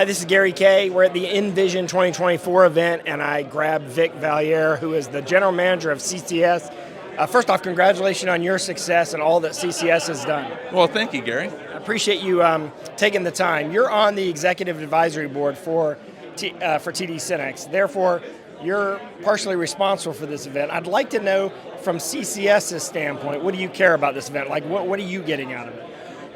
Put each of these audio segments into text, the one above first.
Hi, this is Gary Kayye. We're at the InVision 2024 event, and I grabbed Vic Valliere, who is the general manager of CCS. First off, congratulations on your success and all that CCS has done. Well, thank you, Gary. I appreciate you taking the time. You're on the executive advisory board for TD SYNNEX. Therefore, you're partially responsible for this event. I'd like to know, from CCS's standpoint, what do you care about this event? Like, what are you getting out of it?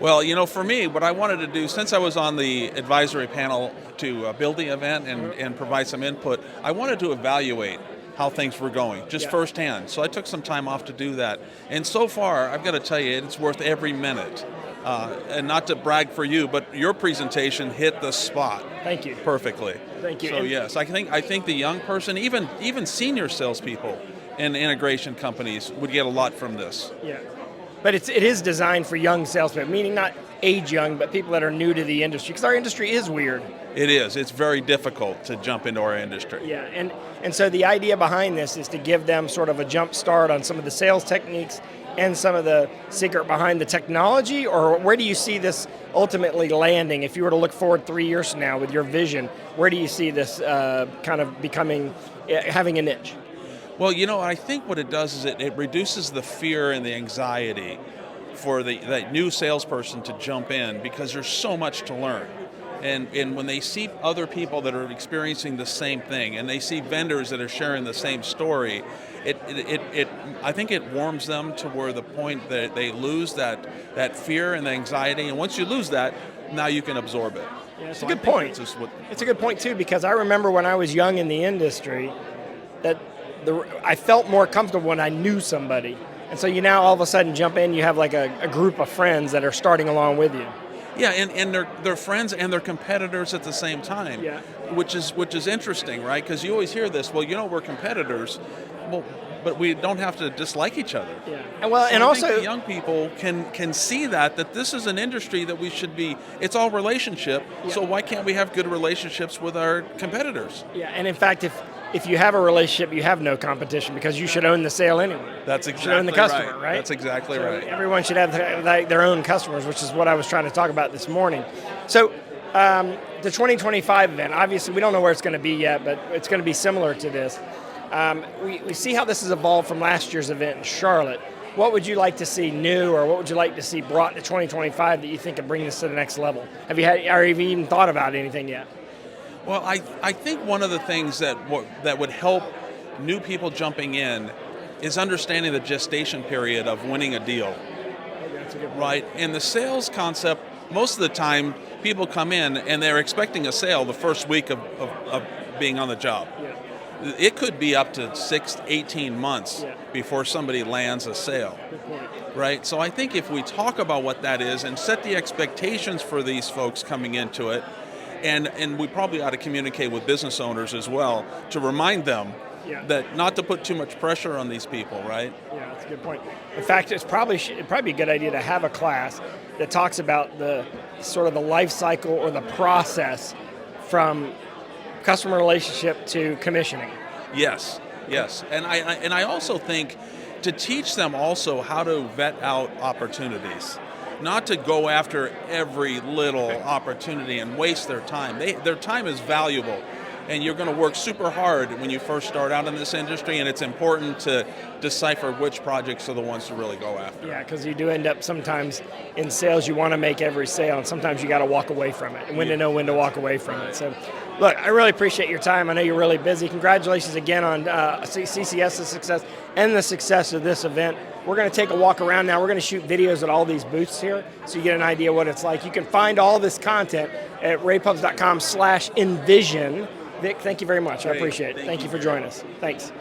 Well, you know, for me, what I wanted to do, since I was on the advisory panel to build the event and provide some input, I wanted to evaluate how things were going, just firsthand. So I took some time off to do that. And so far, I've got to tell you, it's worth every minute. And not to brag for you, but your presentation hit the spot. Thank you. Perfectly. Thank you. So yes, I think the young person, even senior salespeople in integration companies would get a lot from this. Yeah. But it is designed for young salespeople, meaning not age young, but people that are new to the industry, because our industry is weird. It is. It's very difficult to jump into our industry. Yeah, and so the idea behind this is to give them sort of a jump start on some of the sales techniques and some of the secret behind the technology, or where do you see this ultimately landing? If you were to look forward 3 years from now with your vision, where do you see this kind of having a niche? Well, you know, I think what it does is it reduces the fear and the anxiety for that new salesperson to jump in, because there's so much to learn. And when they see other people that are experiencing the same thing, and they see vendors that are sharing the same story, I think it warms them to where the point that they lose that fear and the anxiety. And once you lose that, now you can absorb it. Yeah, it's a good point. It's a good point too, because I remember when I was young in the industry that I felt more comfortable when I knew somebody. And so you now all of a sudden jump in, you have like a group of friends that are starting along with you. Yeah, and they're friends and they're competitors at the same time. Yeah. Which is interesting, right? Because you always hear this, well, you know, we're competitors, well, but we don't have to dislike each other. Yeah. And well, so and I also think the young people can see that this is an industry that we should be, it's all relationship, so why can't we have good relationships with our competitors? Yeah, and in fact, if you have a relationship, you have no competition, because you should own the sale anyway. That's exactly you should own the customer, right? That's exactly right. Everyone should have their own customers, which is what I was trying to talk about this morning. So the 2025 event, obviously we don't know where it's going to be yet, but it's going to be similar to this. We see how this has evolved from last year's event in Charlotte. What would you like to see new, or what would you like to see brought to 2025 that you think could bring this to the next level? Have you even thought about anything yet? Well, I think one of the things that would help new people jumping in is understanding the gestation period of winning a deal. Okay, that's a good point. Right? And the sales concept, most of the time, people come in and they're expecting a sale the first week of being on the job. Yeah. It could be up to 6 to 18 months before somebody lands a sale. Good point. Right? So I think if we talk about what that is and set the expectations for these folks coming into it, and we probably ought to communicate with business owners as well to remind them that not to put too much pressure on these people, right? Yeah, that's a good point. In fact, it'd probably be a good idea to have a class that talks about the sort of the life cycle or the process from customer relationship to commissioning. Yes, and I also think to teach them also how to vet out opportunities. Not to go after every little opportunity and waste their time. Their time is valuable, and you're going to work super hard when you first start out in this industry, and it's important to decipher which projects are the ones to really go after. Yeah, because you do end up sometimes in sales, you want to make every sale, and sometimes you got to walk away from it, and when to know when to walk away from it. So, look, I really appreciate your time. I know you're really busy. Congratulations again on CCS's success and the success of this event. We're going to take a walk around now. We're going to shoot videos at all these booths here so you get an idea what it's like. You can find all this content at raypubs.com/InVision. Vic, thank you very much. I appreciate it. Thank you for joining us. Thanks.